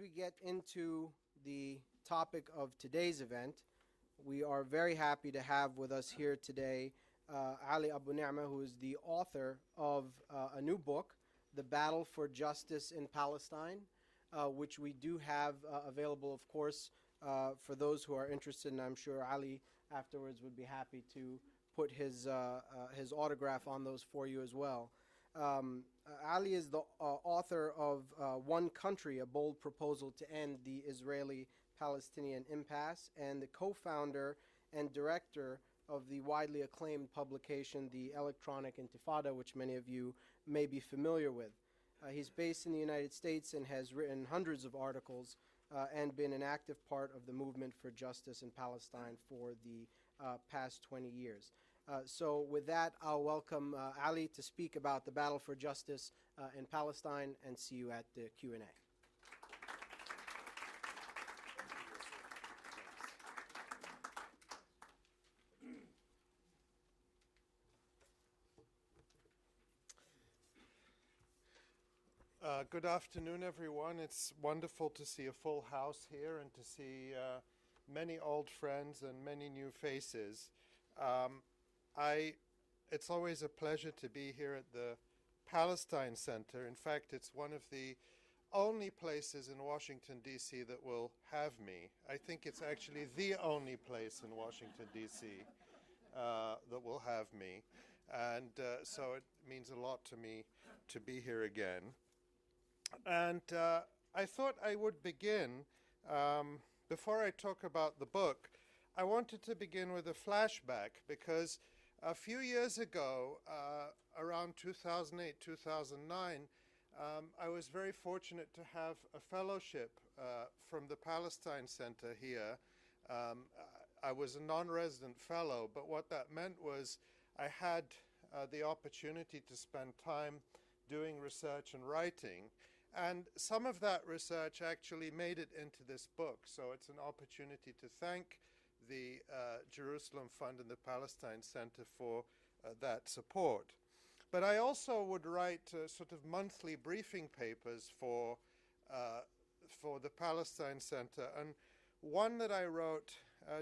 we get into the topic of today's event, we are very happy to have with us here today Ali Abunimah, who is the author of a new book, The Battle for Justice in Palestine, which we do have available, of course, for those who are interested, and I'm sure Ali afterwards would be happy to put his autograph on those for you as well. Ali is the author of One Country, A Bold Proposal to End the Israeli-Palestinian Impasse, and the co-founder and director of the widely acclaimed publication, The Electronic Intifada, which many of you may be familiar with. He's based in the United States and has written hundreds of articles and been an active part of the movement for justice in Palestine for the past 20 years. So with that, I'll welcome Ali to speak about the battle for justice in Palestine, and see you at the Q&A. Good afternoon, everyone. It's wonderful to see a full house here and to see many old friends and many new faces. It's always a pleasure to be here at the Palestine Center. In fact, it's one of the only places in Washington, D.C. that will have me. I think it's actually the only place in Washington, D.C. That will have me. And so it means a lot to me to be here again. And I thought I would begin, before I talk about the book, I wanted to begin with a flashback, because a few years ago, around 2008, 2009, I was very fortunate to have a fellowship from the Palestine Center here. I was a non-resident fellow, but what that meant was I had the opportunity to spend time doing research and writing. And some of that research actually made it into this book. So it's an opportunity to thank the Jerusalem Fund and the Palestine Center for that support. But I also would write sort of monthly briefing papers for the Palestine Center. And one that I wrote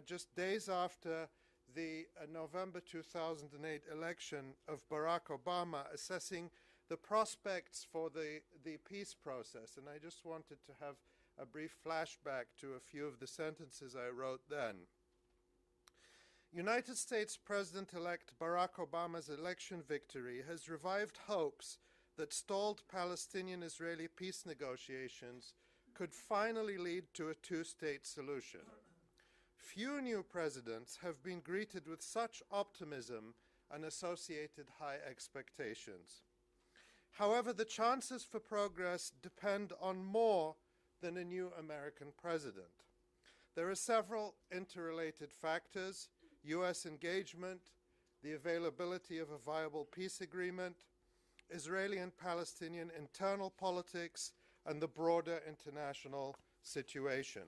just days after the November 2008 election of Barack Obama, assessing the prospects for the peace process. And I just wanted to have a brief flashback to a few of the sentences I wrote then. United States President-elect Barack Obama's election victory has revived hopes that stalled Palestinian-Israeli peace negotiations could finally lead to a two-state solution. Few new presidents have been greeted with such optimism and associated high expectations. However, the chances for progress depend on more than a new American president. There are several interrelated factors: U.S. engagement, the availability of a viable peace agreement, Israeli and Palestinian internal politics, and the broader international situation.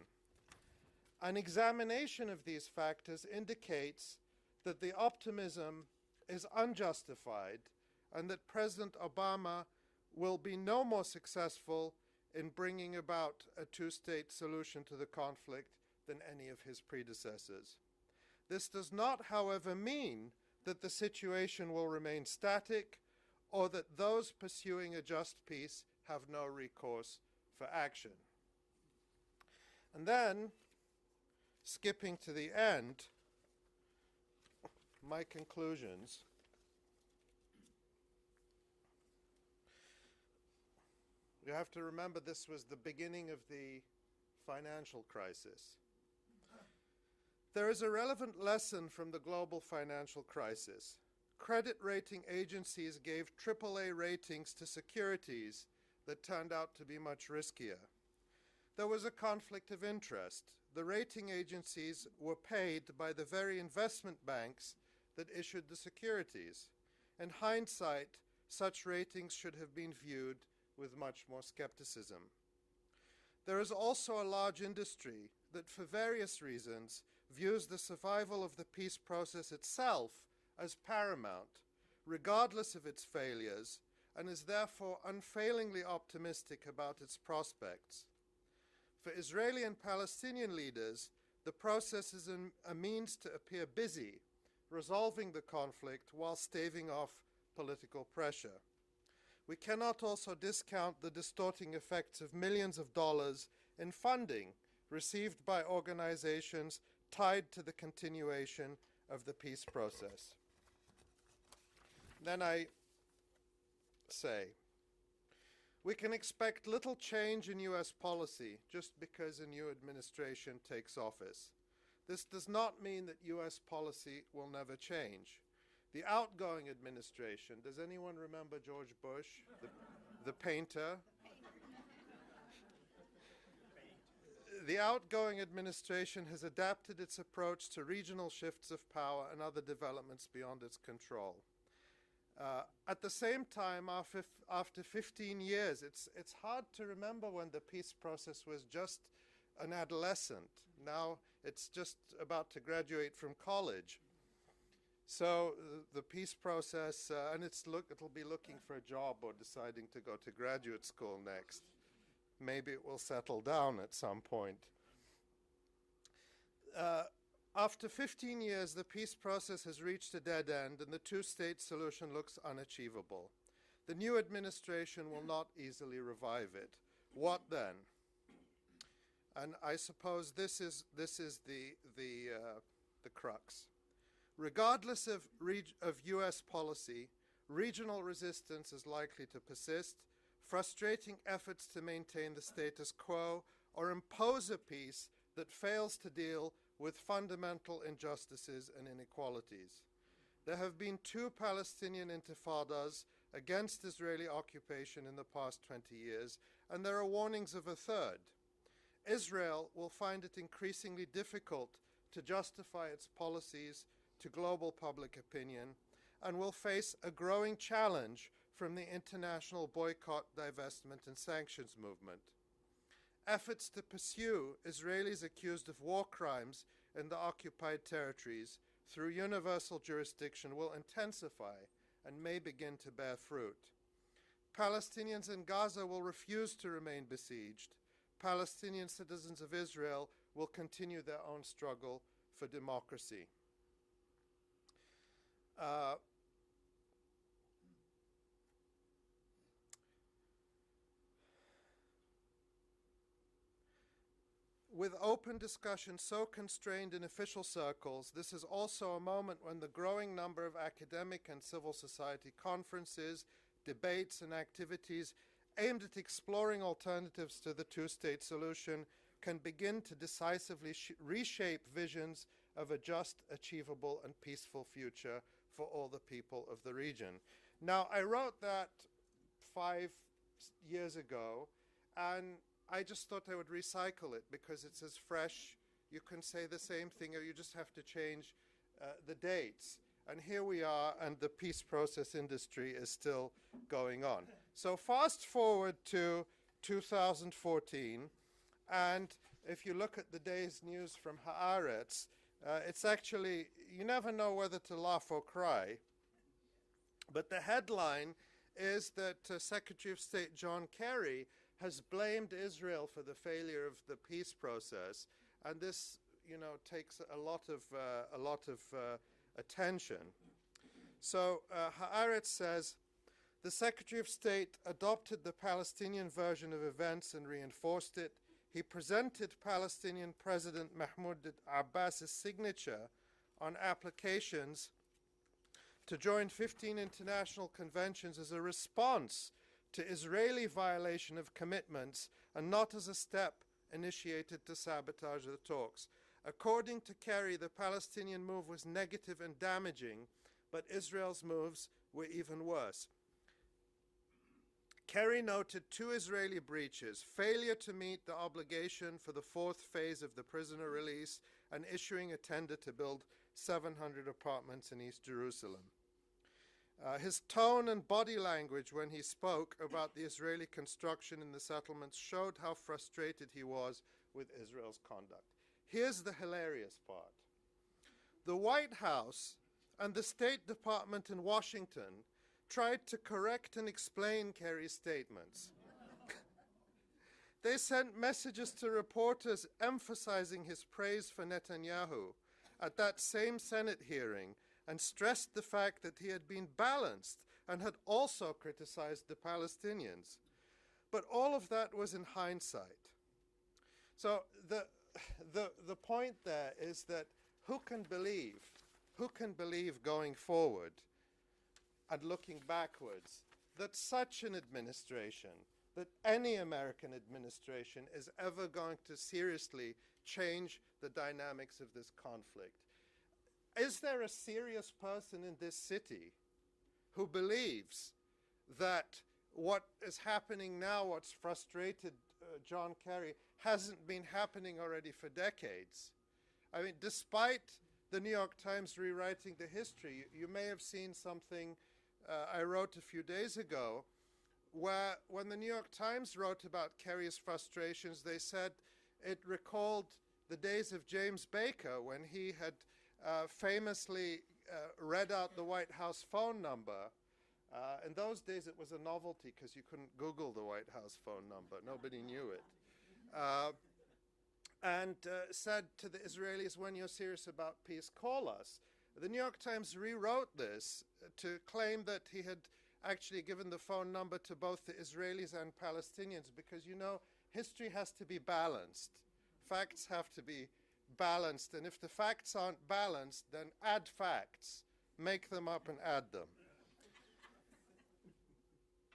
An examination of these factors indicates that the optimism is unjustified and that President Obama will be no more successful in bringing about a two-state solution to the conflict than any of his predecessors. This does not, however, mean that the situation will remain static or that those pursuing a just peace have no recourse for action. And then, skipping to the end, my conclusions. You have to remember this was the beginning of the financial crisis. There is a relevant lesson from the global financial crisis. Credit rating agencies gave AAA ratings to securities that turned out to be much riskier. There was a conflict of interest. The rating agencies were paid by the very investment banks that issued the securities. In hindsight, such ratings should have been viewed with much more skepticism. There is also a large industry that, for various reasons, views the survival of the peace process itself as paramount, regardless of its failures, and is therefore unfailingly optimistic about its prospects. For Israeli and Palestinian leaders, the process is a means to appear busy, resolving the conflict while staving off political pressure. We cannot also discount the distorting effects of millions of dollars in funding received by organizations tied to the continuation of the peace process. Then I say, we can expect little change in US policy just because a new administration takes office. This does not mean that US policy will never change. The outgoing administration, does anyone remember George Bush, the painter? The outgoing administration has adapted its approach to regional shifts of power and other developments beyond its control. At the same time, after 15 years, it's hard to remember when the peace process was just an adolescent. Now it's just about to graduate from college. So the peace process, and it'll be looking for a job or deciding to go to graduate school next. Maybe it will settle down at some point. After 15 years, the peace process has reached a dead end and the two-state solution looks unachievable. The new administration will not easily revive it. What then? And I suppose this is the crux. Regardless of US policy, regional resistance is likely to persist, frustrating efforts to maintain the status quo or impose a peace that fails to deal with fundamental injustices and inequalities. There have been 2 Palestinian intifadas against Israeli occupation in the past 20 years, and there are warnings of a third. Israel will find it increasingly difficult to justify its policies to global public opinion and will face a growing challenge from the international boycott, divestment, and sanctions movement. Efforts to pursue Israelis accused of war crimes in the occupied territories through universal jurisdiction will intensify and may begin to bear fruit. Palestinians in Gaza will refuse to remain besieged. Palestinian citizens of Israel will continue their own struggle for democracy. With open discussion so constrained in official circles, this is also a moment when the growing number of academic and civil society conferences, debates, and activities aimed at exploring alternatives to the two-state solution can begin to decisively reshape visions of a just, achievable, and peaceful future for all the people of the region. Now, I wrote that 5 years ago, and I just thought I would recycle it because it's as fresh. You can say the same thing, or you just have to change the dates. And here we are, and the peace process industry is still going on. So fast forward to 2014, and if you look at the day's news from Haaretz, it's actually, you never know whether to laugh or cry. But the headline is that Secretary of State John Kerry has blamed Israel for the failure of the peace process, and this, takes a lot of attention. So Haaretz says, the Secretary of State adopted the Palestinian version of events and reinforced it. He presented Palestinian President Mahmoud Abbas's signature on applications to join 15 international conventions as a response to Israeli violation of commitments and not as a step initiated to sabotage the talks. According to Kerry, the Palestinian move was negative and damaging, but Israel's moves were even worse. Kerry noted 2 Israeli breaches: failure to meet the obligation for the 4th phase of the prisoner release and issuing a tender to build 700 apartments in East Jerusalem. His tone and body language when he spoke about the Israeli construction in the settlements showed how frustrated he was with Israel's conduct. Here's the hilarious part. The White House and the State Department in Washington tried to correct and explain Kerry's statements. They sent messages to reporters emphasizing his praise for Netanyahu at that same Senate hearing and stressed the fact that he had been balanced and had also criticized the Palestinians. But all of that was in hindsight. So the point there is that who can believe going forward and looking backwards that such an administration, that any American administration is ever going to seriously change the dynamics of this conflict? Is there a serious person in this city who believes that what is happening now, what's frustrated John Kerry, hasn't been happening already for decades? I mean, despite the New York Times rewriting the history, you may have seen something I wrote a few days ago, where when the New York Times wrote about Kerry's frustrations, they said it recalled the days of James Baker when he had famously read out the White House phone number. In those days, it was a novelty because you couldn't Google the White House phone number. Nobody knew it. And said to the Israelis, when you're serious about peace, call us. The New York Times rewrote this to claim that he had actually given the phone number to both the Israelis and Palestinians because, you know, history has to be balanced. Facts have to be balanced. And if the facts aren't balanced, then add facts. Make them up and add them.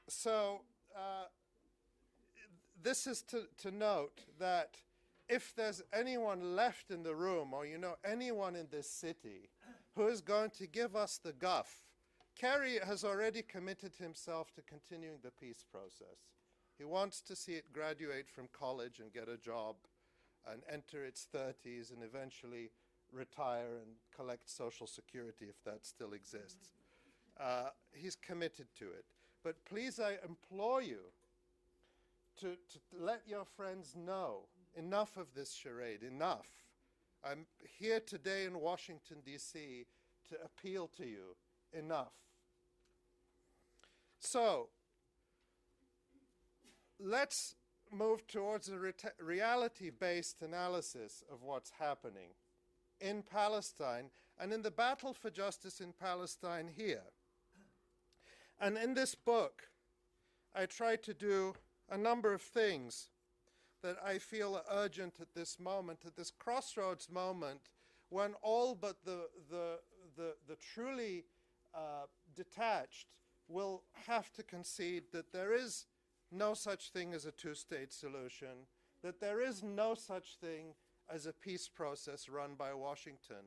So this is to note that if there's anyone left in the room, or you know anyone in this city who is going to give us the guff, Kerry has already committed himself to continuing the peace process. He wants to see it graduate from college and get a job and enter its 30s and eventually retire and collect Social Security if that still exists. He's committed to it. But please, I implore you to let your friends know enough of this charade, enough. I'm here today in Washington, D.C. to appeal to you, enough. So, let's move towards a reality-based analysis of what's happening in Palestine and in the battle for justice in Palestine here. And in this book, I try to do a number of things that I feel are urgent at this moment, at this crossroads moment, when all but the truly detached will have to concede that there is no such thing as a two-state solution, that there is no such thing as a peace process run by Washington.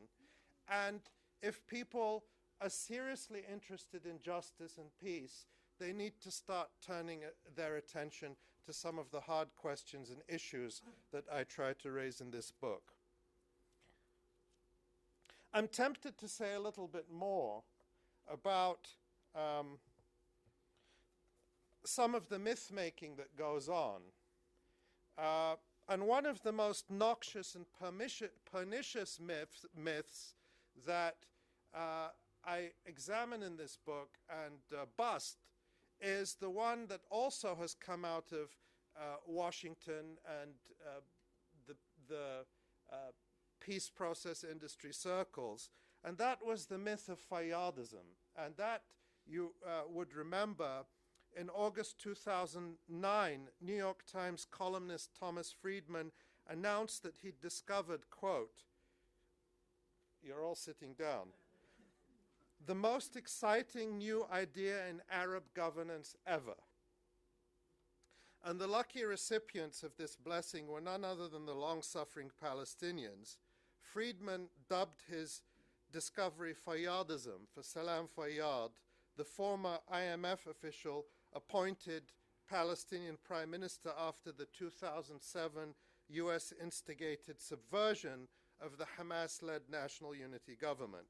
And if people are seriously interested in justice and peace, they need to start turning their attention to some of the hard questions and issues that I try to raise in this book. I'm tempted to say a little bit more about some of the myth-making that goes on. And one of the most noxious and pernicious myths that I examine in this book and bust is the one that also has come out of Washington and the peace process industry circles, and that was the myth of Fayyadism. And that, you would remember, in August 2009, New York Times columnist Thomas Friedman announced that he'd discovered, quote, you're all sitting down, the most exciting new idea in Arab governance ever. And the lucky recipients of this blessing were none other than the long-suffering Palestinians. Friedman dubbed his discovery Fayyadism for Salam Fayyad, the former IMF official appointed Palestinian Prime Minister after the 2007 US instigated subversion of the Hamas-led National Unity Government.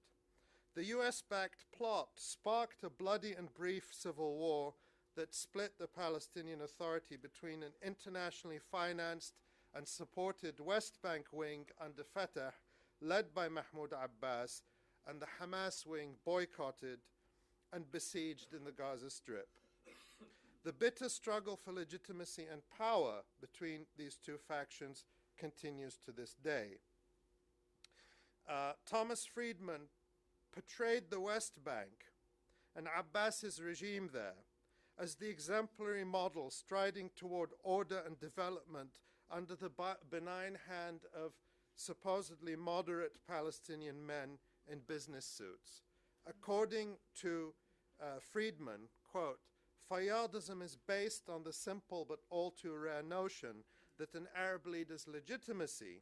The US-backed plot sparked a bloody and brief civil war that split the Palestinian Authority between an internationally financed and supported West Bank wing under Fatah, led by Mahmoud Abbas, and the Hamas wing boycotted and besieged in the Gaza Strip. The bitter struggle for legitimacy and power between these two factions continues to this day. Thomas Friedman portrayed the West Bank and Abbas's regime there as the exemplary model striding toward order and development under the benign hand of supposedly moderate Palestinian men in business suits. According to Friedman, quote, Fayyadism is based on the simple but all too rare notion that an Arab leader's legitimacy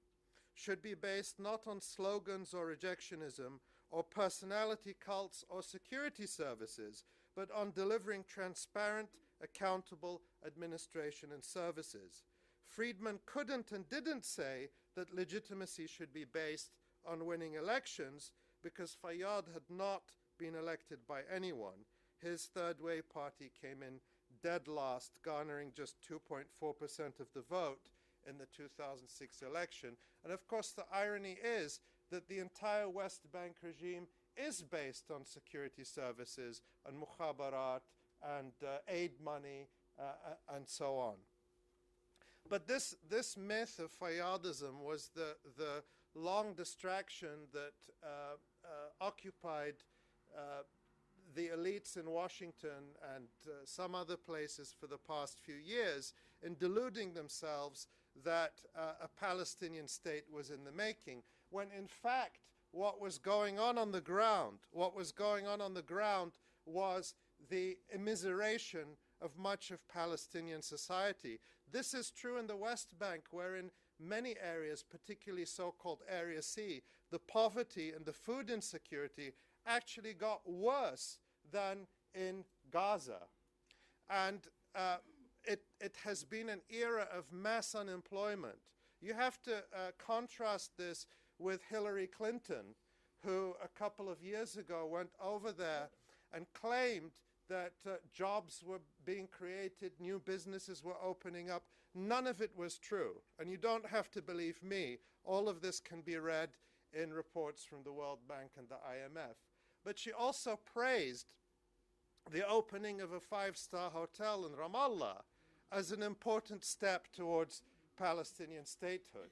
should be based not on slogans or rejectionism or personality cults or security services, but on delivering transparent, accountable administration and services. Friedman couldn't and didn't say that legitimacy should be based on winning elections because Fayyad had not been elected by anyone. His third way party came in dead last, garnering just 2.4% of the vote in the 2006 election. And of course, the irony is that the entire West Bank regime is based on security services and mukhabarat and aid money and so on. But this myth of Fayyadism was the long distraction that occupied the elites in Washington and some other places for the past few years in deluding themselves that a Palestinian state was in the making, when in fact what was going on the ground was the immiseration of much of Palestinian society. This is true in the West Bank, where in many areas, particularly so-called Area C, the poverty and the food insecurity actually got worse than in Gaza. And it has been an era of mass unemployment. You have to contrast this with Hillary Clinton, who a couple of years ago went over there and claimed that jobs were being created, new businesses were opening up. None of it was true. And you don't have to believe me. All of this can be read in reports from the World Bank and the IMF. But she also praised the opening of a five-star hotel in Ramallah as an important step towards Palestinian statehood.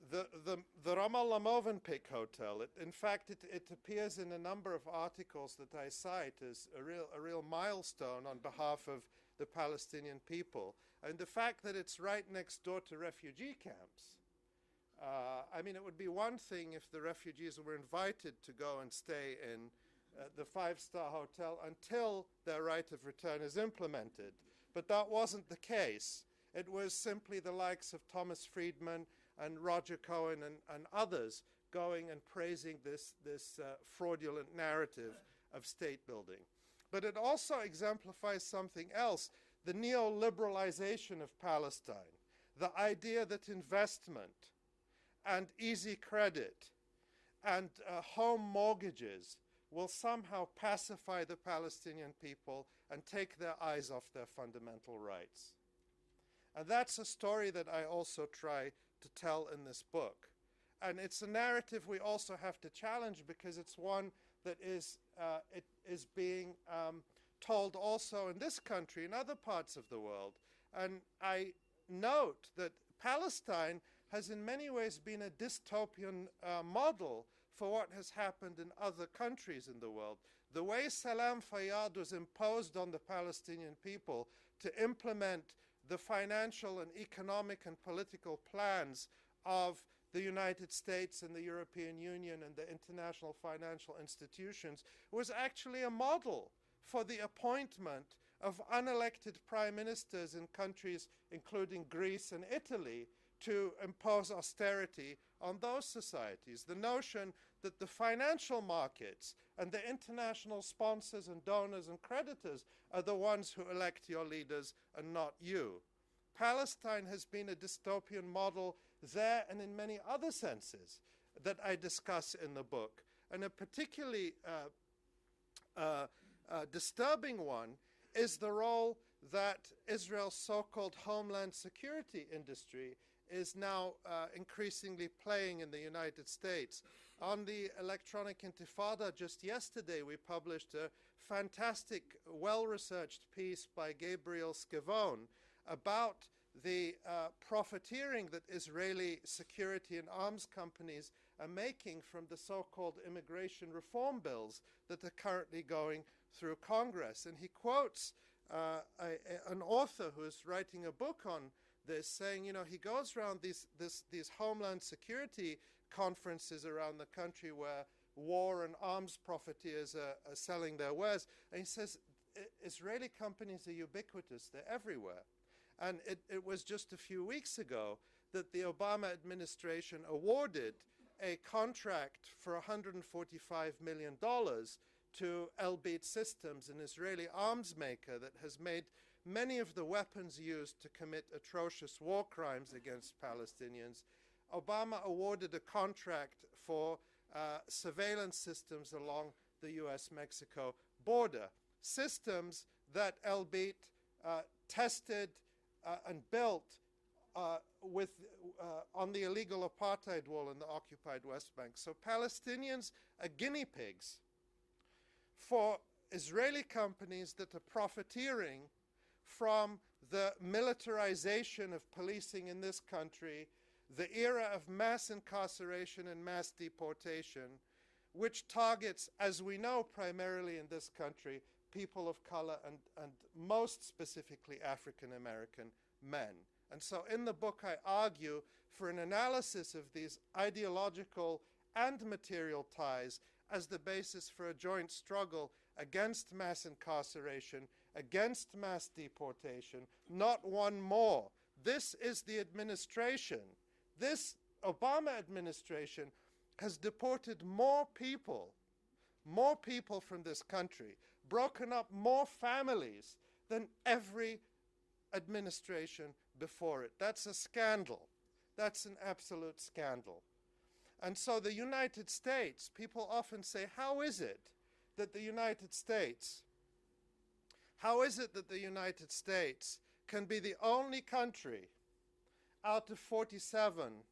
The Ramallah Movenpick Hotel, in fact, it appears in a number of articles that I cite as a real milestone on behalf of the Palestinian people. And the fact that it's right next door to refugee camps. I mean, it would be one thing if the refugees were invited to go and stay in the five-star hotel until their right of return is implemented. But that wasn't the case. It was simply the likes of Thomas Friedman and Roger Cohen and others going and praising this fraudulent narrative of state building. But it also exemplifies something else, the neoliberalization of Palestine, the idea that investment and easy credit and home mortgages will somehow pacify the Palestinian people and take their eyes off their fundamental rights. And that's a story that I also try to tell in this book. And it's a narrative we also have to challenge because it's one that is being told also in this country, in other parts of the world. And I note that Palestine has in many ways been a dystopian model for what has happened in other countries in the world. The way Salam Fayyad was imposed on the Palestinian people to implement the financial and economic and political plans of the United States and the European Union and the international financial institutions was actually a model for the appointment of unelected prime ministers in countries including Greece and Italy to impose austerity on those societies. The notion that the financial markets and the international sponsors and donors and creditors are the ones who elect your leaders and not you. Palestine has been a dystopian model there and in many other senses that I discuss in the book. And a particularly disturbing one is the role that Israel's so-called homeland security industry is now increasingly playing in the United States. On the electronic intifada, just yesterday we published a fantastic, well-researched piece by Gabriel Scavone about the profiteering that Israeli security and arms companies are making from the so-called immigration reform bills that are currently going through Congress. And he quotes an author who is writing a book on this, saying, you know, he goes around these homeland security conferences around the country where war and arms profiteers are selling their wares, and he says Israeli companies are ubiquitous, they're everywhere. And it was just a few weeks ago that the Obama administration awarded a contract for $145 million to Elbit Systems, an Israeli arms maker that has made many of the weapons used to commit atrocious war crimes against Palestinians. Obama awarded a contract for surveillance systems along the US-Mexico border, systems that Elbit tested and built on the illegal apartheid wall in the occupied West Bank. So Palestinians are guinea pigs for Israeli companies that are profiteering from the militarization of policing in this country, the era of mass incarceration and mass deportation, which targets, as we know, primarily in this country, people of color and most specifically African American men. And so in the book I argue for an analysis of these ideological and material ties as the basis for a joint struggle against mass incarceration, against mass deportation, not one more. This is the administration. This Obama administration has deported more people from this country, broken up more families than every administration before it. That's a scandal. That's an absolute scandal. And so the United States, people often say, how is it that the United States can be the only country out of 47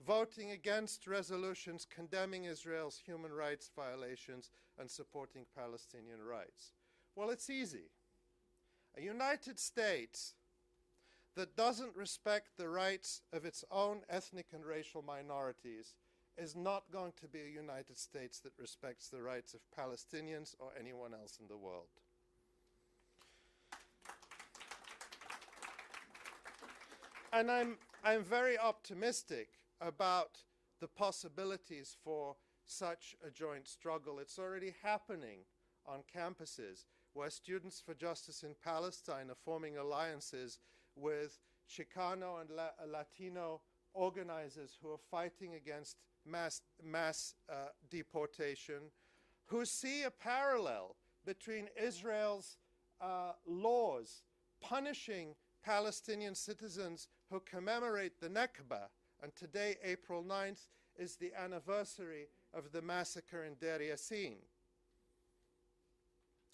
voting against resolutions condemning Israel's human rights violations and supporting Palestinian rights? Well, it's easy. A United States that doesn't respect the rights of its own ethnic and racial minorities is not going to be a United States that respects the rights of Palestinians or anyone else in the world. And I'm very optimistic about the possibilities for such a joint struggle. It's already happening on campuses where Students for Justice in Palestine are forming alliances with Chicano and Latino organizers who are fighting against mass deportation, who see a parallel between Israel's laws punishing Palestinian citizens who commemorate the Nakba. And today, April 9th, is the anniversary of the massacre in Deir Yassin.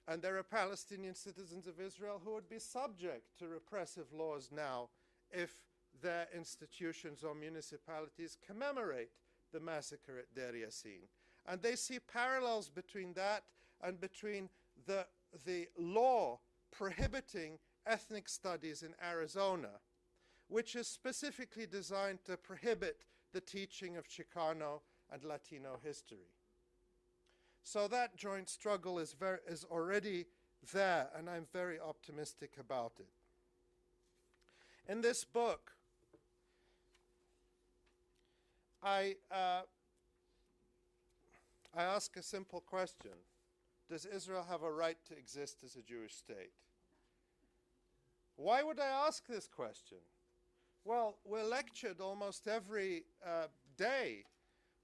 And there are Palestinian citizens of Israel who would be subject to repressive laws now if their institutions or municipalities commemorate the massacre at Deir Yassin. And they see parallels between that and between the law prohibiting ethnic studies in Arizona, which is specifically designed to prohibit the teaching of Chicano and Latino history. So that joint struggle is already there, and I'm very optimistic about it. In this book, I ask a simple question. Does Israel have a right to exist as a Jewish state? Why would I ask this question? Well, we're lectured almost every day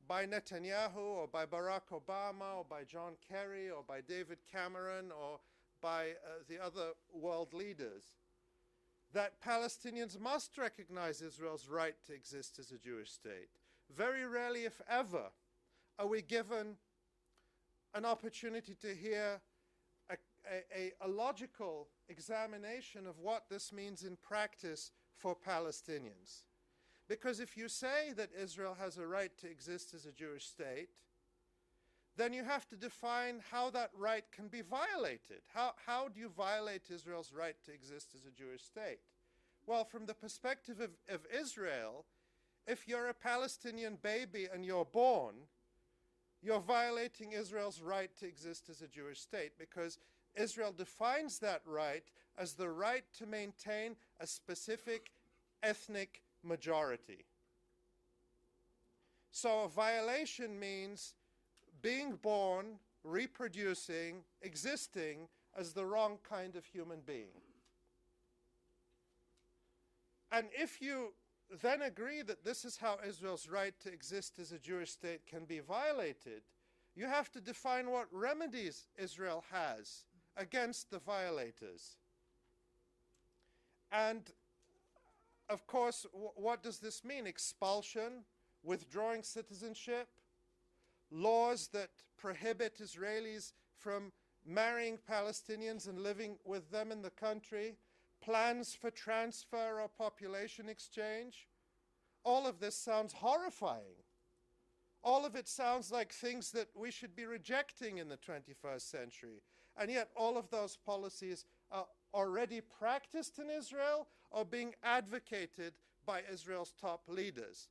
by Netanyahu or by Barack Obama or by John Kerry or by David Cameron or by the other world leaders that Palestinians must recognize Israel's right to exist as a Jewish state. Very rarely, if ever, are we given an opportunity to hear a logical examination of what this means in practice for Palestinians. Because if you say that Israel has a right to exist as a Jewish state, then you have to define how that right can be violated. How do you violate Israel's right to exist as a Jewish state? Well, from the perspective of Israel, if you're a Palestinian baby and you're born, you're violating Israel's right to exist as a Jewish state, because Israel defines that right as the right to maintain a specific ethnic majority. So a violation means being born, reproducing, existing as the wrong kind of human being. And if you then agree that this is how Israel's right to exist as a Jewish state can be violated, you have to define what remedies Israel has against the violators. And of course, what does this mean? Expulsion, withdrawing citizenship, laws that prohibit Israelis from marrying Palestinians and living with them in the country, plans for transfer or population exchange. All of this sounds horrifying. All of it sounds like things that we should be rejecting in the 21st century. And yet all of those policies are already practiced in Israel or being advocated by Israel's top leaders.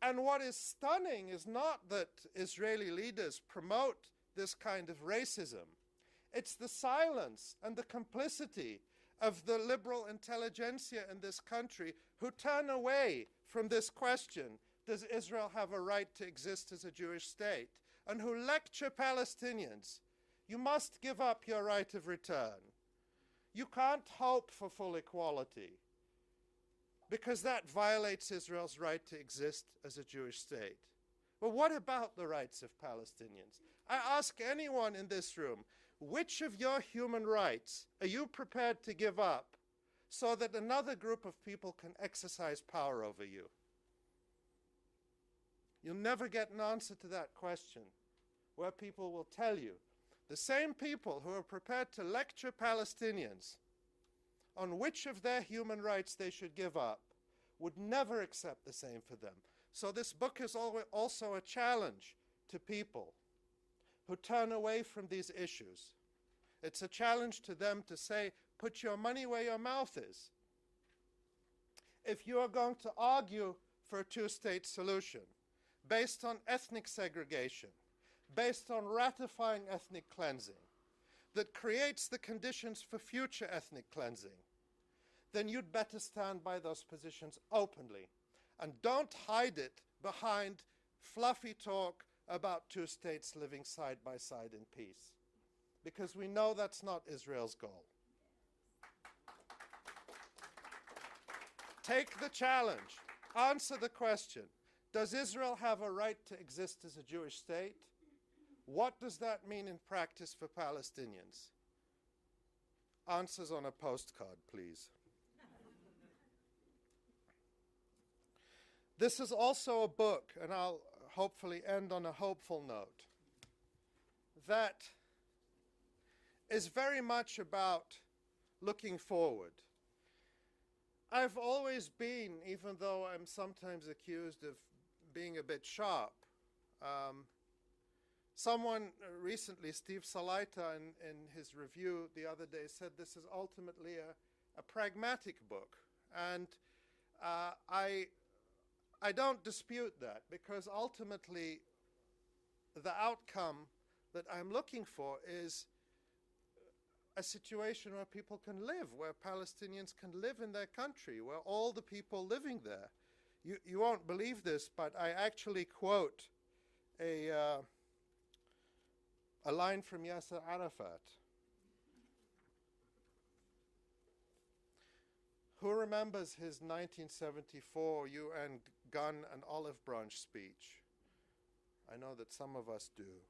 And what is stunning is not that Israeli leaders promote this kind of racism. It's the silence and the complicity of the liberal intelligentsia in this country who turn away from this question, does Israel have a right to exist as a Jewish state? And who lecture Palestinians, you must give up your right of return. You can't hope for full equality, because that violates Israel's right to exist as a Jewish state. But what about the rights of Palestinians? I ask anyone in this room, which of your human rights are you prepared to give up so that another group of people can exercise power over you? You'll never get an answer to that question, where people will tell you, the same people who are prepared to lecture Palestinians on which of their human rights they should give up would never accept the same for them. So this book is also a challenge to people who turn away from these issues. It's a challenge to them to say, put your money where your mouth is. If you are going to argue for a two-state solution based on ethnic segregation, based on ratifying ethnic cleansing, that creates the conditions for future ethnic cleansing, then you'd better stand by those positions openly. And don't hide it behind fluffy talk about two states living side by side in peace, because we know that's not Israel's goal. Take the challenge. Answer the question. Does Israel have a right to exist as a Jewish state? What does that mean in practice for Palestinians? Answers on a postcard, please. This is also a book, and I'll hopefully end on a hopeful note, that is very much about looking forward. I've always been, even though I'm sometimes accused of being a bit sharp, someone recently, Steve Salaita, in his review the other day, said this is ultimately a pragmatic book. And I don't dispute that, because ultimately the outcome that I'm looking for is a situation where people can live, where Palestinians can live in their country, where all the people living there. You won't believe this, but I actually quote a line from Yasser Arafat. Who remembers his 1974 UN gun and olive branch speech? I know that some of us do.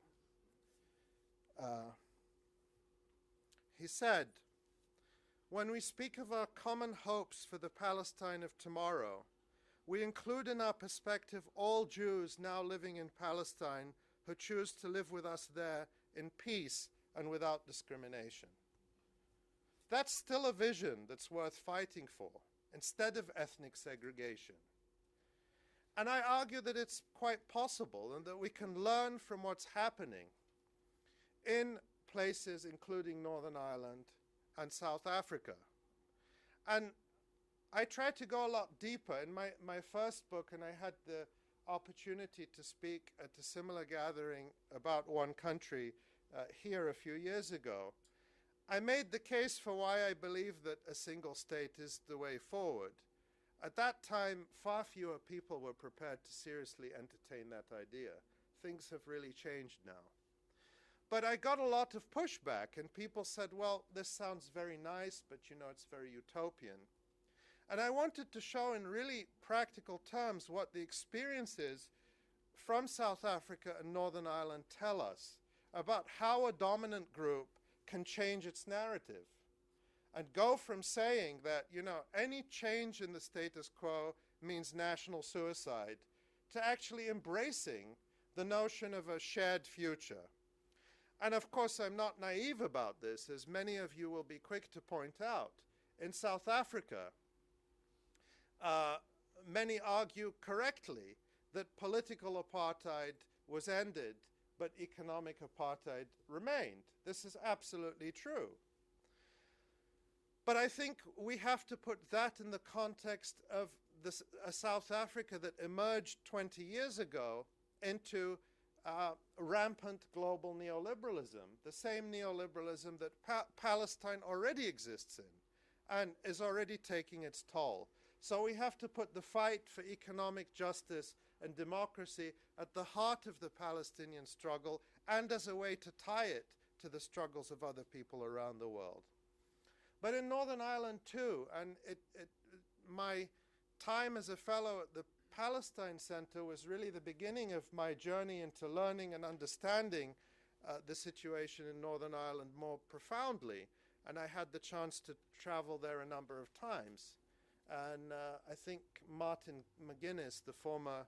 He said, "When we speak of our common hopes for the Palestine of tomorrow, we include in our perspective all Jews now living in Palestine who choose to live with us there in peace and without discrimination." That's still a vision that's worth fighting for, instead of ethnic segregation. And I argue that it's quite possible and that we can learn from what's happening in places including Northern Ireland and South Africa. And I tried to go a lot deeper. In my first book, and I had the opportunity to speak at a similar gathering about one country here a few years ago, I made the case for why I believe that a single state is the way forward. At that time, far fewer people were prepared to seriously entertain that idea. Things have really changed now. But I got a lot of pushback, and people said, well, this sounds very nice, but you know, it's very utopian. And I wanted to show in really practical terms what the experiences from South Africa and Northern Ireland tell us about how a dominant group can change its narrative and go from saying that, you know, any change in the status quo means national suicide to actually embracing the notion of a shared future. And of course, I'm not naive about this, as many of you will be quick to point out. In South Africa, many argue correctly that political apartheid was ended, but economic apartheid remained. This is absolutely true. But I think we have to put that in the context of a South Africa that emerged 20 years ago into rampant global neoliberalism, the same neoliberalism that Palestine already exists in and is already taking its toll. So we have to put the fight for economic justice and democracy at the heart of the Palestinian struggle and as a way to tie it to the struggles of other people around the world. But in Northern Ireland too, and my time as a fellow at the Palestine Center was really the beginning of my journey into learning and understanding the situation in Northern Ireland more profoundly. And I had the chance to travel there a number of times. And I think Martin McGuinness, the former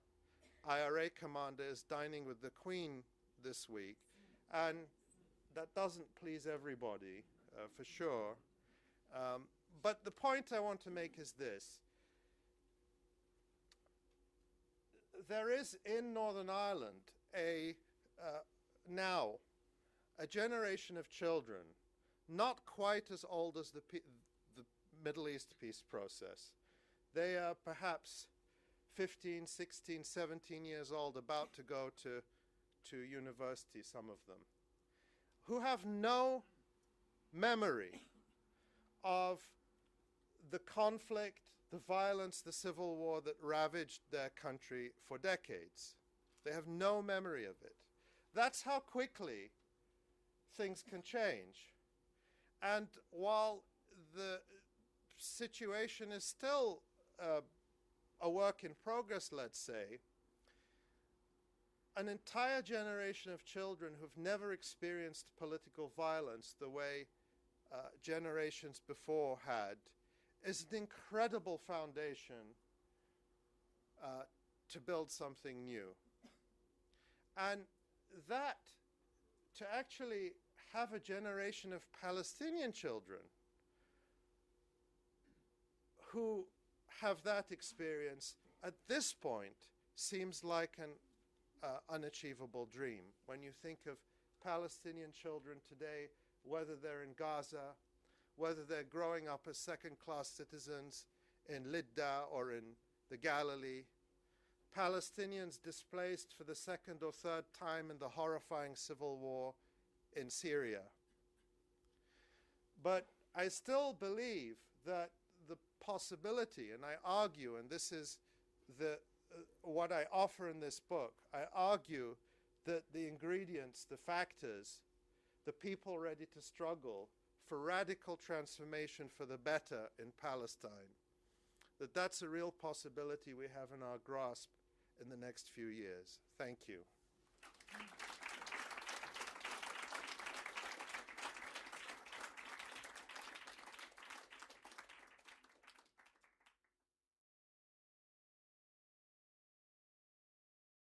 IRA commander, is dining with the Queen this week. And that doesn't please everybody, for sure. But the point I want to make is this. There is in Northern Ireland now a generation of children, not quite as old as the Middle East peace process. They are perhaps 15, 16, 17 years old, about to go to university, some of them, who have no memory of the conflict, the violence, the civil war that ravaged their country for decades. They have no memory of it. That's how quickly things can change. And while the situation is still a work in progress, let's say, an entire generation of children who've never experienced political violence the way generations before had is an incredible foundation to build something new. And that, to actually have a generation of Palestinian children who have that experience at this point seems like an unachievable dream. When you think of Palestinian children today, whether they're in Gaza, whether they're growing up as second-class citizens in Lidda or in the Galilee, Palestinians displaced for the second or third time in the horrifying civil war in Syria. But I still believe that the possibility, and I argue, and this is what I offer in this book, I argue that the ingredients, the factors, the people ready to struggle for radical transformation for the better in Palestine, that's a real possibility we have in our grasp in the next few years. Thank you.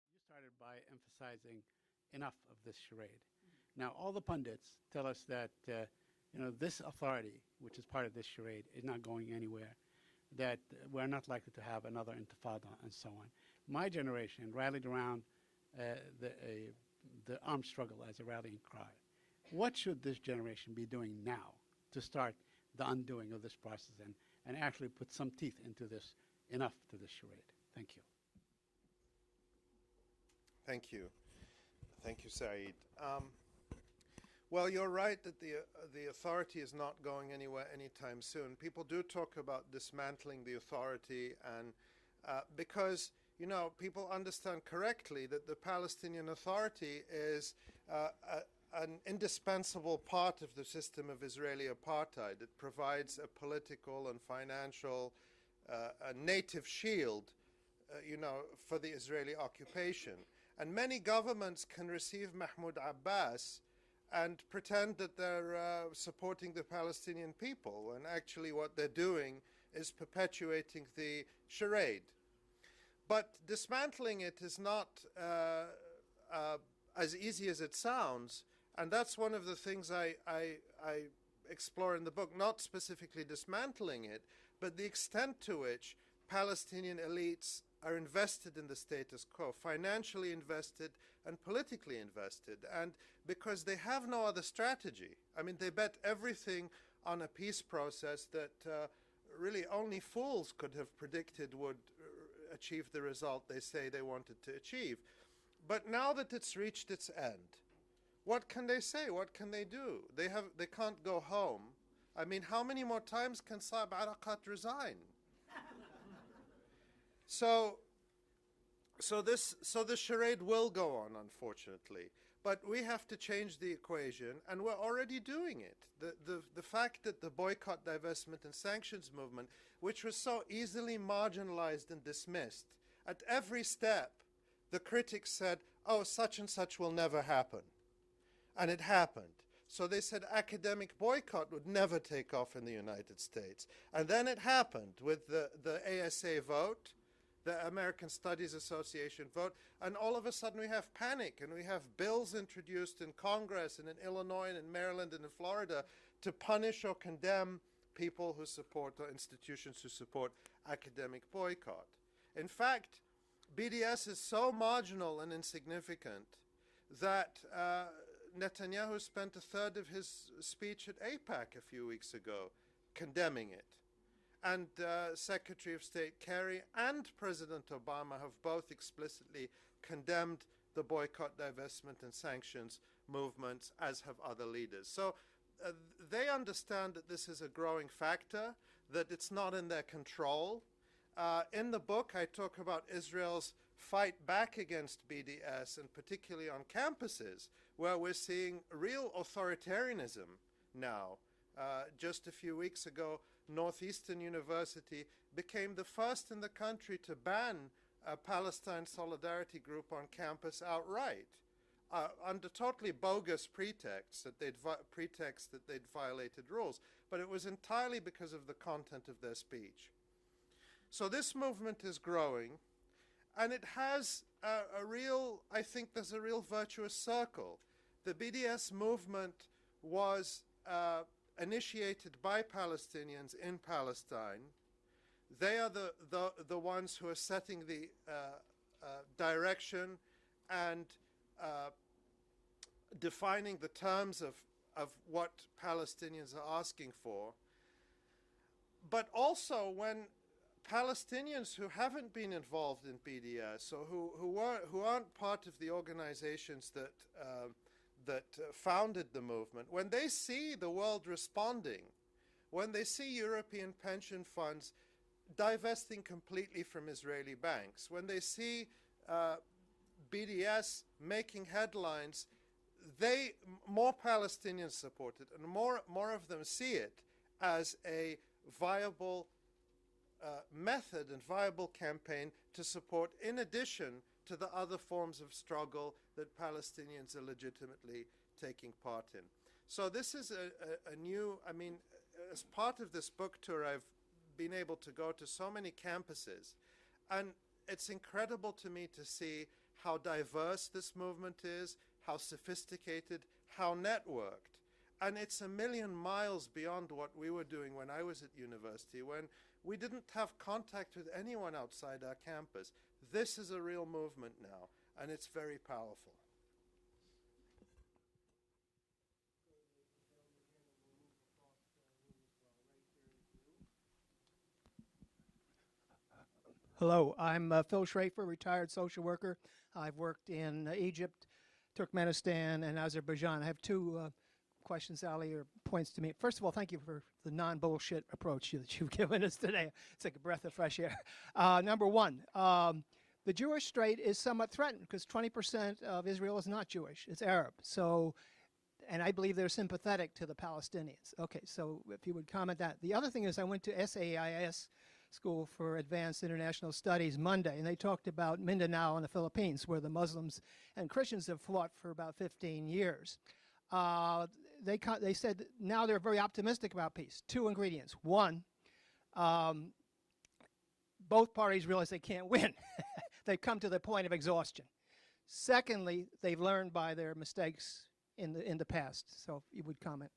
You started by emphasizing enough of this charade. Now, all the pundits tell us that this authority, which is part of this charade, is not going anywhere, that we're not likely to have another intifada and so on. my generation rallied around the armed struggle as a rallying cry. What should this generation be doing now to start the undoing of this process and actually put some teeth into this, enough to this charade? Thank you. Thank you. Thank you, Saeed. Well, you're right that the authority is not going anywhere anytime soon. People do talk about dismantling the authority, and because, you know, people understand correctly that the Palestinian Authority is an indispensable part of the system of Israeli apartheid. It provides a political and financial a native shield, you know, for the Israeli occupation. And many governments can receive Mahmoud Abbas and pretend that they're supporting the Palestinian people, when actually what they're doing is perpetuating the charade. But dismantling it is not as easy as it sounds, and that's one of the things I explore in the book, not specifically dismantling it, but the extent to which Palestinian elites are invested in the status quo, financially invested and politically invested, and because they have no other strategy. I mean, they bet everything on a peace process that really only fools could have predicted would achieve the result they say they wanted to achieve. But now that it's reached its end, what can they say? What can they do? They can't go home. I mean, how many more times can Saeb Erekat resign? So the charade will go on, unfortunately. But we have to change the equation, and we're already doing it. The fact that the boycott, divestment, and sanctions movement, which was so easily marginalized and dismissed, at every step, the critics said, oh, such and such will never happen. And it happened. So they said academic boycott would never take off in the United States. And then it happened with the ASA vote, the American Studies Association vote, and all of a sudden we have panic, and we have bills introduced in Congress and in Illinois and in Maryland and in Florida to punish or condemn people who support, or institutions who support, academic boycott. In fact, BDS is so marginal and insignificant that Netanyahu spent a third of his speech at AIPAC a few weeks ago condemning it. And Secretary of State Kerry and President Obama have both explicitly condemned the boycott, divestment, and sanctions movements, as have other leaders. So they understand that this is a growing factor, that it's not in their control. In the book, I talk about Israel's fight back against BDS, and particularly on campuses, where we're seeing real authoritarianism now. Just a few weeks ago, Northeastern University became the first in the country to ban a Palestine Solidarity group on campus outright, under totally bogus pretexts that they'd violated rules. But it was entirely because of the content of their speech. So this movement is growing, and it has I think there's a real virtuous circle. The BDS movement was initiated by Palestinians in Palestine. They are the ones who are setting the direction and defining the terms of what Palestinians are asking for. But also, when Palestinians who haven't been involved in BDS, or who aren't part of the organizations that founded the movement, when they see the world responding, when they see European pension funds divesting completely from Israeli banks, when they see BDS making headlines, more Palestinians support it, and more of them see it as a viable method and viable campaign to support, in addition to the other forms of struggle that Palestinians are legitimately taking part in. So this is a new, I mean, as part of this book tour, I've been able to go to so many campuses, and it's incredible to me to see how diverse this movement is, how sophisticated, how networked. And it's a million miles beyond what we were doing when I was at university, when we didn't have contact with anyone outside our campus. this is a real movement now, and it's very powerful. Hello, I'm Phil Schrafer, retired social worker. I've worked in Egypt, Turkmenistan, and Azerbaijan. I have two questions, Ali, or points to me. First of all, thank you for the non-bullshit approach that you've given us today. It's like a breath of fresh air. Number one, the Jewish state is somewhat threatened because 20% of Israel is not Jewish, it's Arab. So, and I believe they're sympathetic to the Palestinians. Okay, so if you would comment that. The other thing is I went to SAIS, School for Advanced International Studies, Monday, and they talked about Mindanao in the Philippines, where the Muslims and Christians have fought for about 15 years. They said that now they're very optimistic about peace. Two ingredients. One, both parties realize they can't win. They've come to the point of exhaustion. Secondly, they've learned by their mistakes in the past. So if you would comment.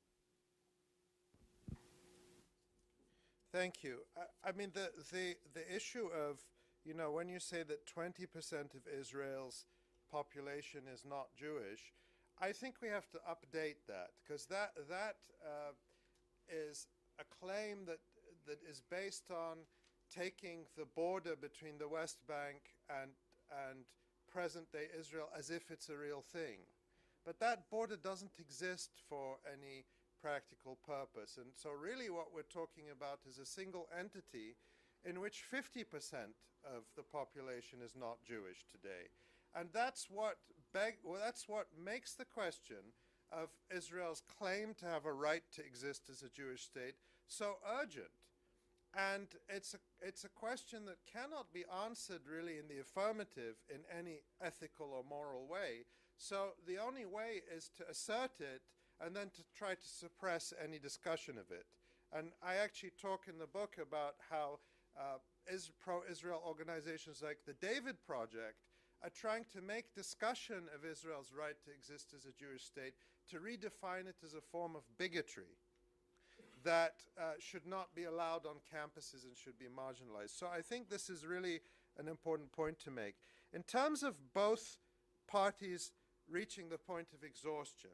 Thank you. I mean, the issue of, you know, when you say that 20% of Israel's population is not Jewish, I think we have to update that, because that is a claim that is based on taking the border between the West Bank and present-day Israel as if it's a real thing. But that border doesn't exist for any practical purpose. And so really what we're talking about is a single entity in which 50% of the population is not Jewish today. And that's what makes the question of Israel's claim to have a right to exist as a Jewish state so urgent. And it's a question that cannot be answered really in the affirmative in any ethical or moral way. So the only way is to assert it and then to try to suppress any discussion of it. And I actually talk in the book about how pro-Israel organizations like the David Project are trying to make discussion of Israel's right to exist as a Jewish state to redefine it as a form of bigotry that should not be allowed on campuses and should be marginalized. So I think this is really an important point to make. In terms of both parties reaching the point of exhaustion,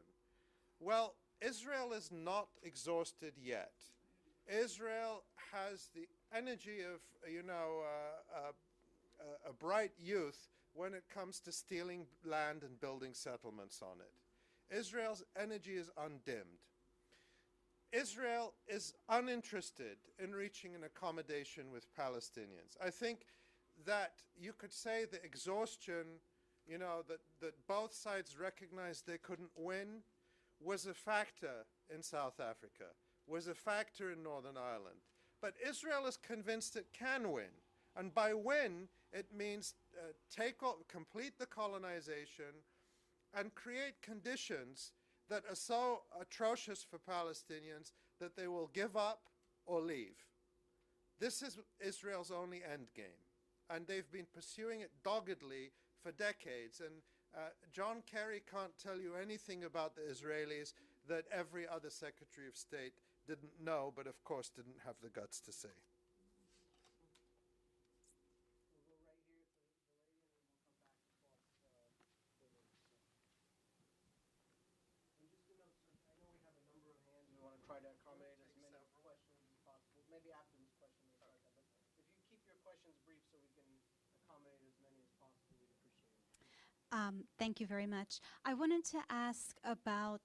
well, Israel is not exhausted yet. Israel has the energy of, a bright youth when it comes to stealing land and building settlements on it. Israel's energy is undimmed. Israel is uninterested in reaching an accommodation with Palestinians. I think that you could say the exhaustion, that both sides recognized they couldn't win, was a factor in South Africa, was a factor in Northern Ireland. But Israel is convinced it can win. And by win, it means complete the colonization and create conditions that are so atrocious for Palestinians that they will give up or leave. This is Israel's only endgame. And they've been pursuing it doggedly for decades. And John Kerry can't tell you anything about the Israelis that every other Secretary of State didn't know, but of course didn't have the guts to say. Try to accommodate as many questions as possible. Maybe after this question we'll start that. But if you keep your questions brief so we can accommodate as many as possible, we'd appreciate it. Thank you very much. I wanted to ask about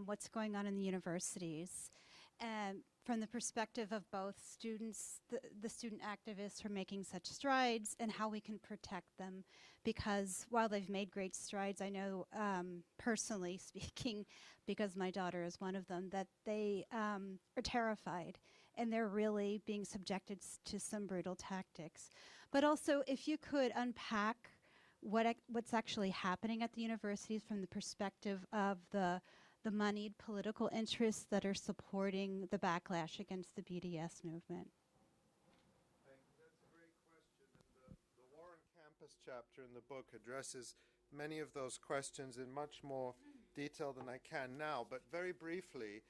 what's going on in the universities. From the perspective of both students, the student activists who are making such strides, and how we can protect them. Because while they've made great strides, I know personally speaking, because my daughter is one of them, that they are terrified and they're really being subjected to some brutal tactics. But also, if you could unpack what's actually happening at the universities from the perspective of the moneyed political interests that are supporting the backlash against the BDS movement. That's a great question. And the War on Campus chapter in the book addresses many of those questions in much more detail than I can now. But very briefly,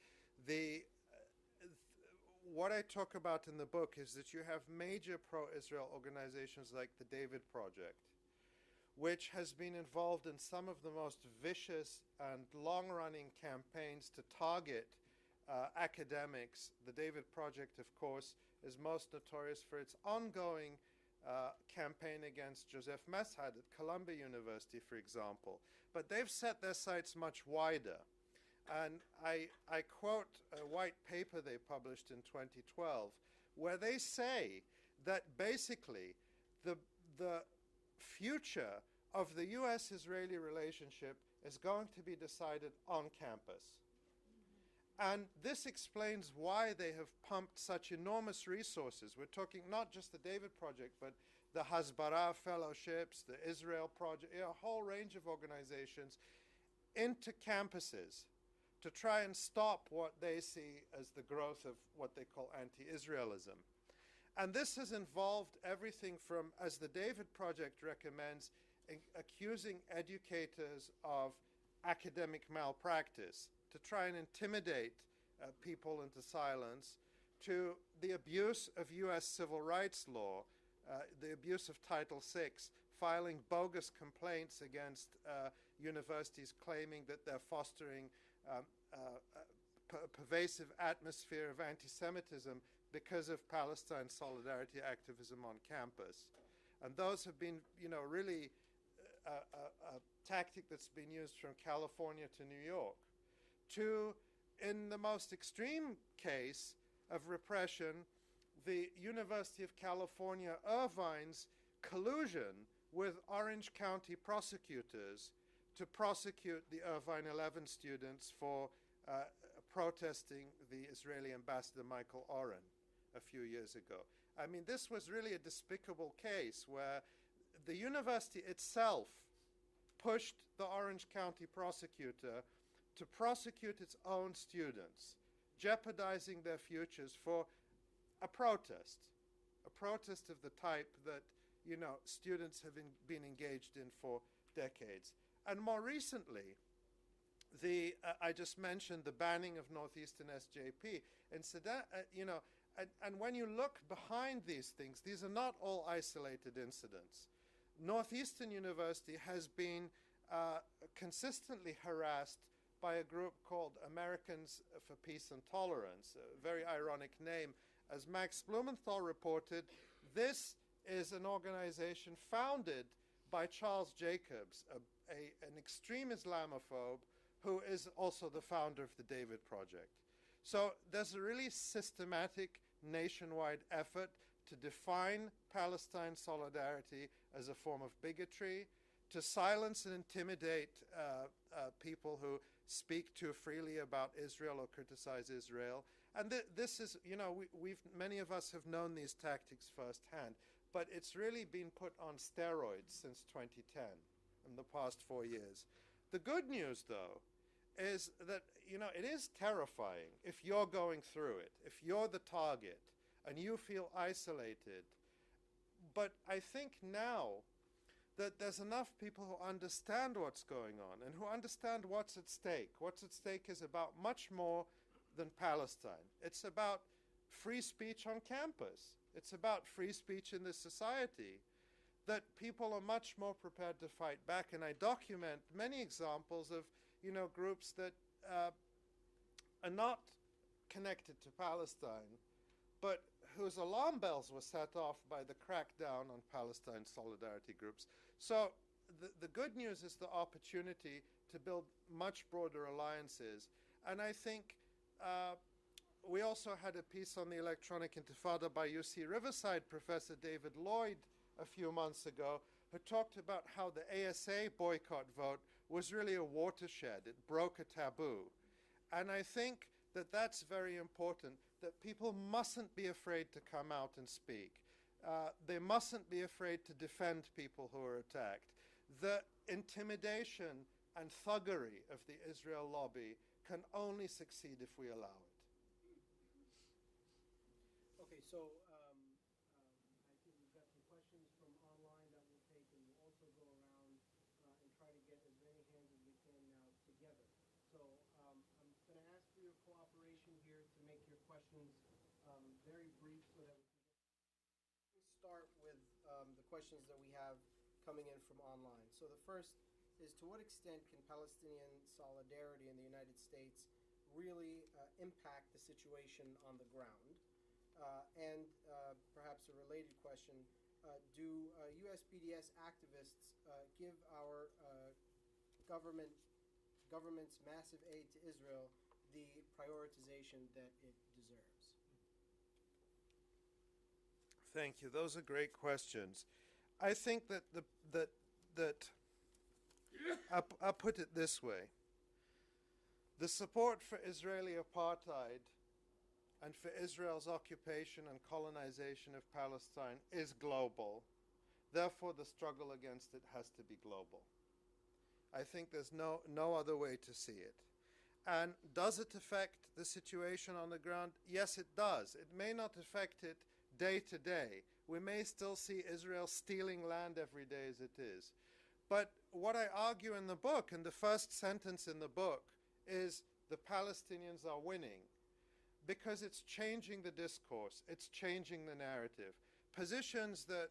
what I talk about in the book is that you have major pro-Israel organizations like the David Project, which has been involved in some of the most vicious and long-running campaigns to target academics. The David Project, of course, is most notorious for its ongoing campaign against Joseph Mesad at Columbia University, for example. But they've set their sights much wider. And I quote a white paper they published in 2012, where they say that basically the future of the US-Israeli relationship is going to be decided on campus. And this explains why they have pumped such enormous resources. We're talking not just the David Project, but the Hasbara Fellowships, the Israel Project, a whole range of organizations into campuses to try and stop what they see as the growth of what they call anti-Israelism. And this has involved everything from, as the David Project recommends, accusing educators of academic malpractice, to try and intimidate people into silence, to the abuse of US civil rights law, the abuse of Title VI, filing bogus complaints against universities claiming that they're fostering a pervasive atmosphere of anti-Semitism because of Palestine solidarity activism on campus. And those have been, really a tactic that's been used from California to New York. To, in the most extreme case of repression, the University of California, Irvine's collusion with Orange County prosecutors to prosecute the Irvine 11 students for protesting the Israeli ambassador Michael Oren a few years ago. I mean, this was really a despicable case where the university itself pushed the Orange County prosecutor to prosecute its own students, jeopardizing their futures for a protest of the type that, students have been engaged in for decades. And more recently, I just mentioned the banning of Northeastern SJP. And when you look behind these things, these are not all isolated incidents. Northeastern University has been consistently harassed by a group called Americans for Peace and Tolerance, a very ironic name. As Max Blumenthal reported, this is an organization founded by Charles Jacobs, an extreme Islamophobe who is also the founder of the David Project. So there's a really systematic nationwide effort to define Palestine solidarity as a form of bigotry, to silence and intimidate people who speak too freely about Israel or criticize Israel. And this is, many of us have known these tactics firsthand, but it's really been put on steroids since 2010, in the past 4 years. The good news, though, is that, it is terrifying if you're going through it, if you're the target and you feel isolated. But I think now that there's enough people who understand what's going on and who understand what's at stake. What's at stake is about much more than Palestine. It's about free speech on campus. It's about free speech in this society, that people are much more prepared to fight back. And I document many examples of, groups that are not connected to Palestine, but whose alarm bells were set off by the crackdown on Palestine solidarity groups. So the good news is the opportunity to build much broader alliances. And I think we also had a piece on the electronic intifada by UC Riverside Professor David Lloyd a few months ago, who talked about how the ASA boycott vote was really a watershed. It broke a taboo. And I think that that's very important, that people mustn't be afraid to come out and speak. They mustn't be afraid to defend people who are attacked. The intimidation and thuggery of the Israel lobby can only succeed if we allow it. Okay, so I think we've got some questions from online that we'll take, and we'll also go around and try to get as many hands as we can now together. So I'm going to ask for your cooperation here to make your questions very brief so that we can start with the questions that we have coming in from online. So the first is, to what extent can Palestinian solidarity in the United States really impact the situation on the ground? And perhaps a related question, do USPDS activists give our government's massive aid to Israel the prioritization that it deserves? Thank you. Those are great questions. I think that I'll put it this way. The support for Israeli apartheid and for Israel's occupation and colonization of Palestine is global. Therefore, the struggle against it has to be global. I think there's no other way to see it. And does it affect the situation on the ground? Yes, it does. It may not affect it day to day. We may still see Israel stealing land every day as it is. But what I argue in the book, and the first sentence in the book, is the Palestinians are winning, because it's changing the discourse, it's changing the narrative. Positions that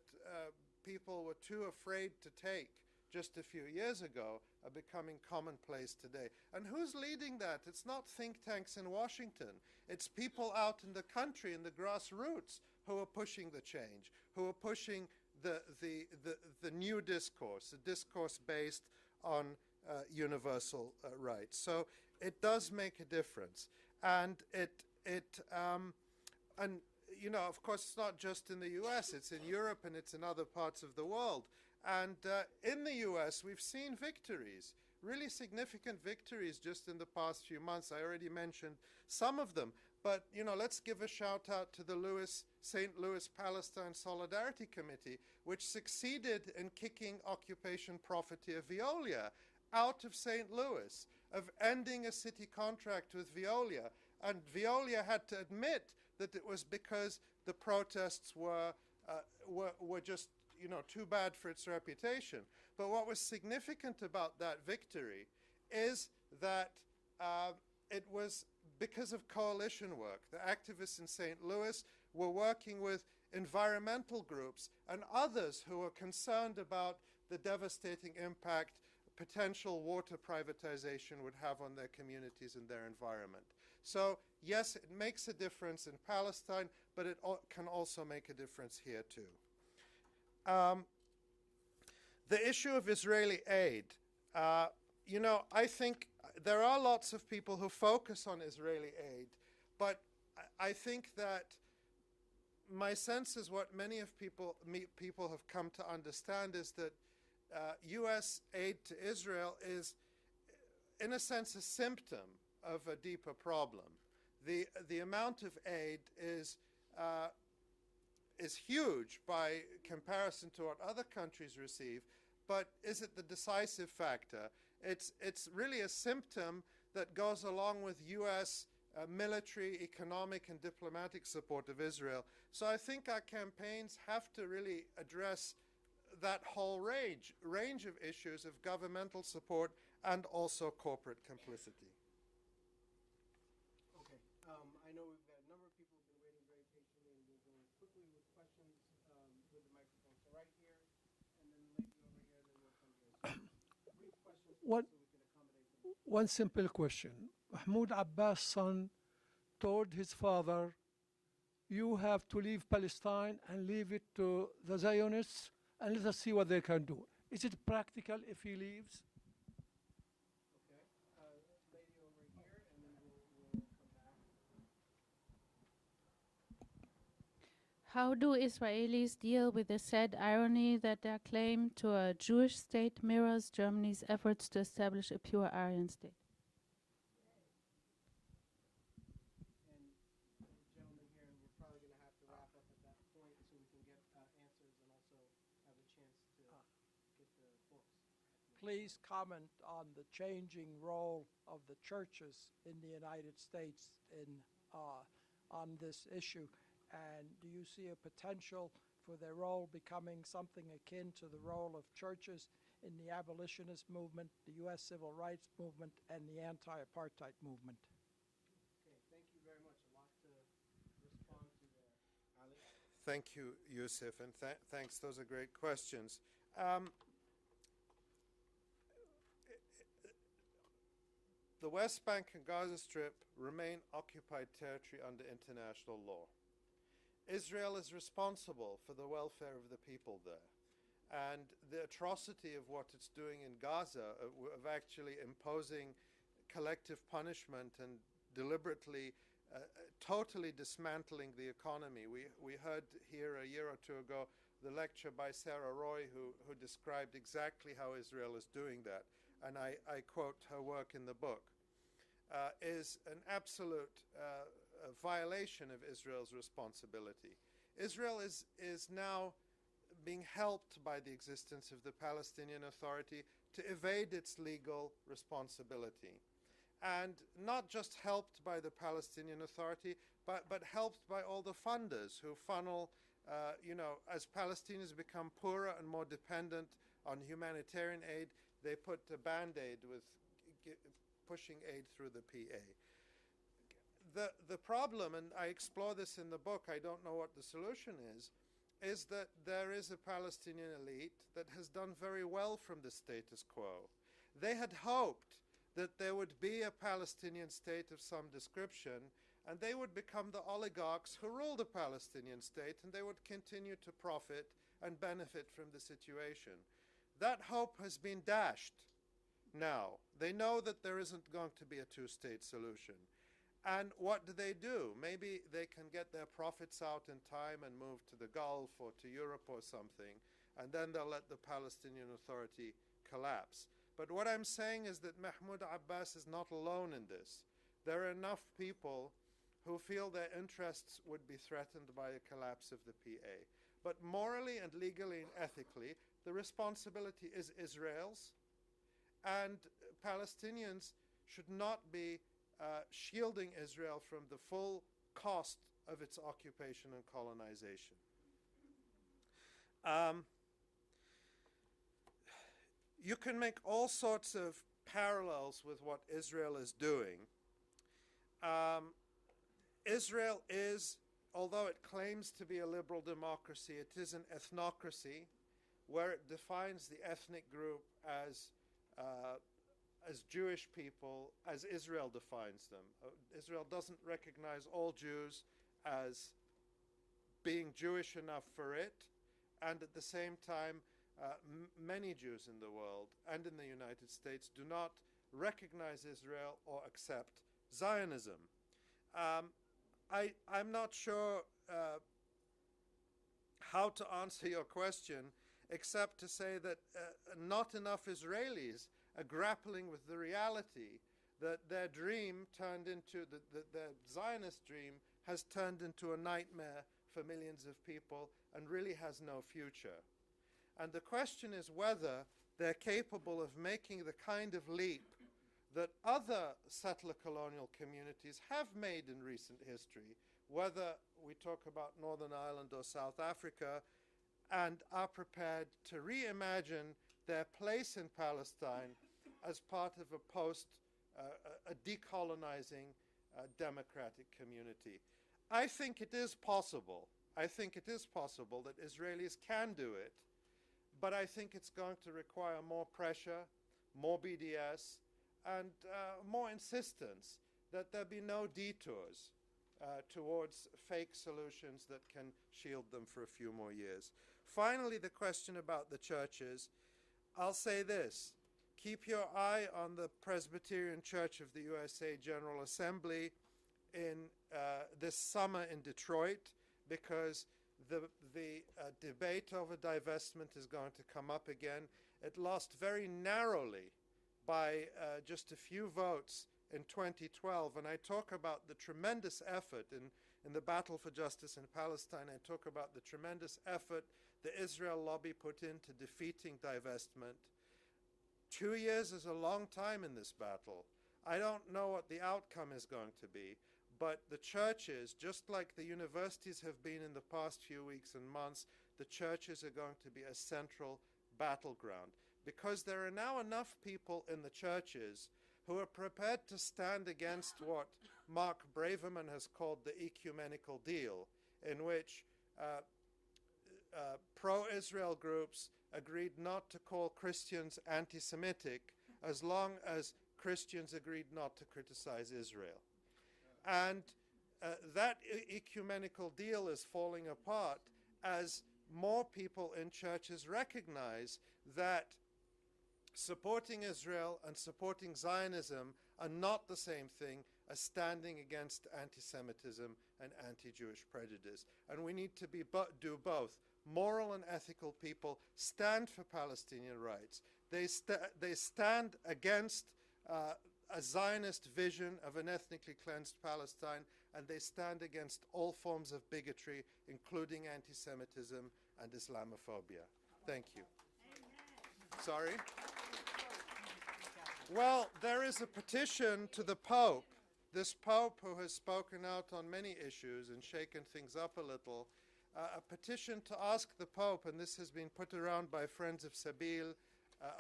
people were too afraid to take just a few years ago are becoming commonplace today. And who's leading that? It's not think tanks in Washington. It's people out in the country, in the grassroots, who are pushing the change, who are pushing the new discourse, a discourse based on universal rights. So it does make a difference. And and you know, of course, it's not just in the US, it's in Europe and it's in other parts of the world. And in the US, we've seen victories, really significant victories just in the past few months. I already mentioned some of them. But, you know, let's give a shout out to the St. Louis Palestine Solidarity Committee, which succeeded in kicking occupation profiteer Veolia out of St. Louis, of ending a city contract with Veolia. And Veolia had to admit that it was because the protests were just, you know, too bad for its reputation. But what was significant about that victory is that it was because of coalition work. The activists in St. Louis were working with environmental groups and others who were concerned about the devastating impact potential water privatization would have on their communities and their environment. So yes, it makes a difference in Palestine, but it can also make a difference here too. The issue of Israeli aid, you know, I think there are lots of people who focus on Israeli aid, but I think that my sense is what many of people have come to understand is that U.S. aid to Israel is, in a sense, a symptom of a deeper problem. The amount of aid is huge by comparison to what other countries receive, but is it the decisive factor? It's really a symptom that goes along with U.S. Military, economic, and diplomatic support of Israel. So I think our campaigns have to really address that whole range of issues of governmental support and also corporate complicity. Okay. I know we've got a number of people who've been waiting very patiently, and we'll go quickly with questions with the microphone. So right here, and then the lady over here, and then we'll come here. So brief questions so we can accommodate them. One simple question. Mahmoud Abbas' son told his father, you have to leave Palestine and leave it to the Zionists and let us see what they can do. Is it practical if he leaves? Okay. Lady over here, and then we'll come back. How do Israelis deal with the sad irony that their claim to a Jewish state mirrors Germany's efforts to establish a pure Aryan state? And the gentleman here, and we're probably going to have to wrap up at that point so we can get answers and also have a chance to get the books. Please comment on the changing role of the churches in the United States on this issue. And do you see a potential for their role becoming something akin to the role of churches in the abolitionist movement, the U.S. civil rights movement, and the anti-apartheid movement? Okay, thank you very much. A lot to respond Thank you, Yusuf, and thanks. Those are great questions. The West Bank and Gaza Strip remain occupied territory under international law. Israel is responsible for the welfare of the people there. And the atrocity of what it's doing in Gaza, of actually imposing collective punishment and deliberately totally dismantling the economy. We heard here a year or two ago the lecture by Sarah Roy who described exactly how Israel is doing that. And I quote her work in the book, is an absolute violation of Israel's responsibility. Israel is now being helped by the existence of the Palestinian Authority to evade its legal responsibility. And not just helped by the Palestinian Authority, but helped by all the funders who funnel, as Palestinians become poorer and more dependent on humanitarian aid, they put a Band-Aid with pushing aid through the PA. The problem, and I explore this in the book, I don't know what the solution is that there is a Palestinian elite that has done very well from the status quo. They had hoped that there would be a Palestinian state of some description, and they would become the oligarchs who rule the Palestinian state, and they would continue to profit and benefit from the situation. That hope has been dashed now. They know that there isn't going to be a two-state solution. And what do? Maybe they can get their profits out in time and move to the Gulf or to Europe or something, and then they'll let the Palestinian Authority collapse. But what I'm saying is that Mahmoud Abbas is not alone in this. There are enough people who feel their interests would be threatened by a collapse of the PA. But morally and legally and ethically, the responsibility is Israel's, and Palestinians should not be shielding Israel from the full cost of its occupation and colonization. You can make all sorts of parallels with what Israel is doing. Israel is, although it claims to be a liberal democracy, it is an ethnocracy where it defines the ethnic group as Jewish people, as Israel defines them. Israel doesn't recognize all Jews as being Jewish enough for it, and at the same time, many Jews in the world and in the United States do not recognize Israel or accept Zionism. I'm not sure how to answer your question, except to say that not enough Israelis are grappling with the reality that their dream turned into, their Zionist dream has turned into a nightmare for millions of people and really has no future. And the question is whether they're capable of making the kind of leap that other settler colonial communities have made in recent history, whether we talk about Northern Ireland or South Africa, and are prepared to reimagine their place in Palestine as part of a decolonizing democratic community. I think it is possible. I think it is possible that Israelis can do it, but I think it's going to require more pressure, more BDS, and more insistence that there be no detours towards fake solutions that can shield them for a few more years. Finally, the question about the churches. I'll say this. Keep your eye on the Presbyterian Church of the USA General Assembly in this summer in Detroit, because the debate over divestment is going to come up again. It lost very narrowly by just a few votes in 2012, and I talk about the tremendous effort in the battle for justice in Palestine. I talk about the tremendous effort the Israel lobby put into defeating divestment. 2 years is a long time in this battle. I don't know what the outcome is going to be, but the churches, just like the universities have been in the past few weeks and months, the churches are going to be a central battleground, because there are now enough people in the churches who are prepared to stand against what Mark Braverman has called the ecumenical deal, in which pro-Israel groups agreed not to call Christians anti-Semitic as long as Christians agreed not to criticize Israel. And that ecumenical deal is falling apart as more people in churches recognize that supporting Israel and supporting Zionism are not the same thing as standing against anti-Semitism and anti-Jewish prejudice. And we need to do both. Moral and ethical people stand for Palestinian rights. They stand against a Zionist vision of an ethnically cleansed Palestine, and they stand against all forms of bigotry, including anti-Semitism and Islamophobia. Thank you. Sorry? Well, there is a petition to the Pope, this Pope who has spoken out on many issues and shaken things up a little, a petition to ask the Pope, and this has been put around by Friends of Sabil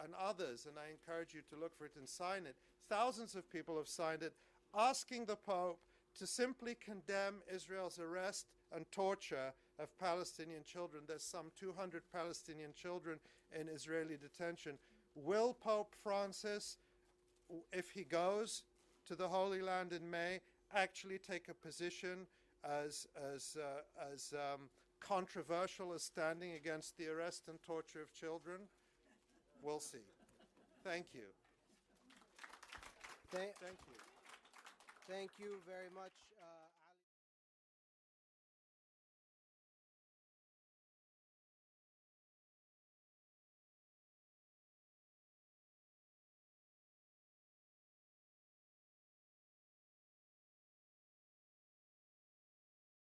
and others, and I encourage you to look for it and sign it. Thousands of people have signed it, asking the Pope to simply condemn Israel's arrest and torture of Palestinian children. There's some 200 Palestinian children in Israeli detention. Will Pope Francis, if he goes to the Holy Land in May, actually take a position as controversial as standing against the arrest and torture of children? We'll see. Thank you. Thank you. Thank you very much.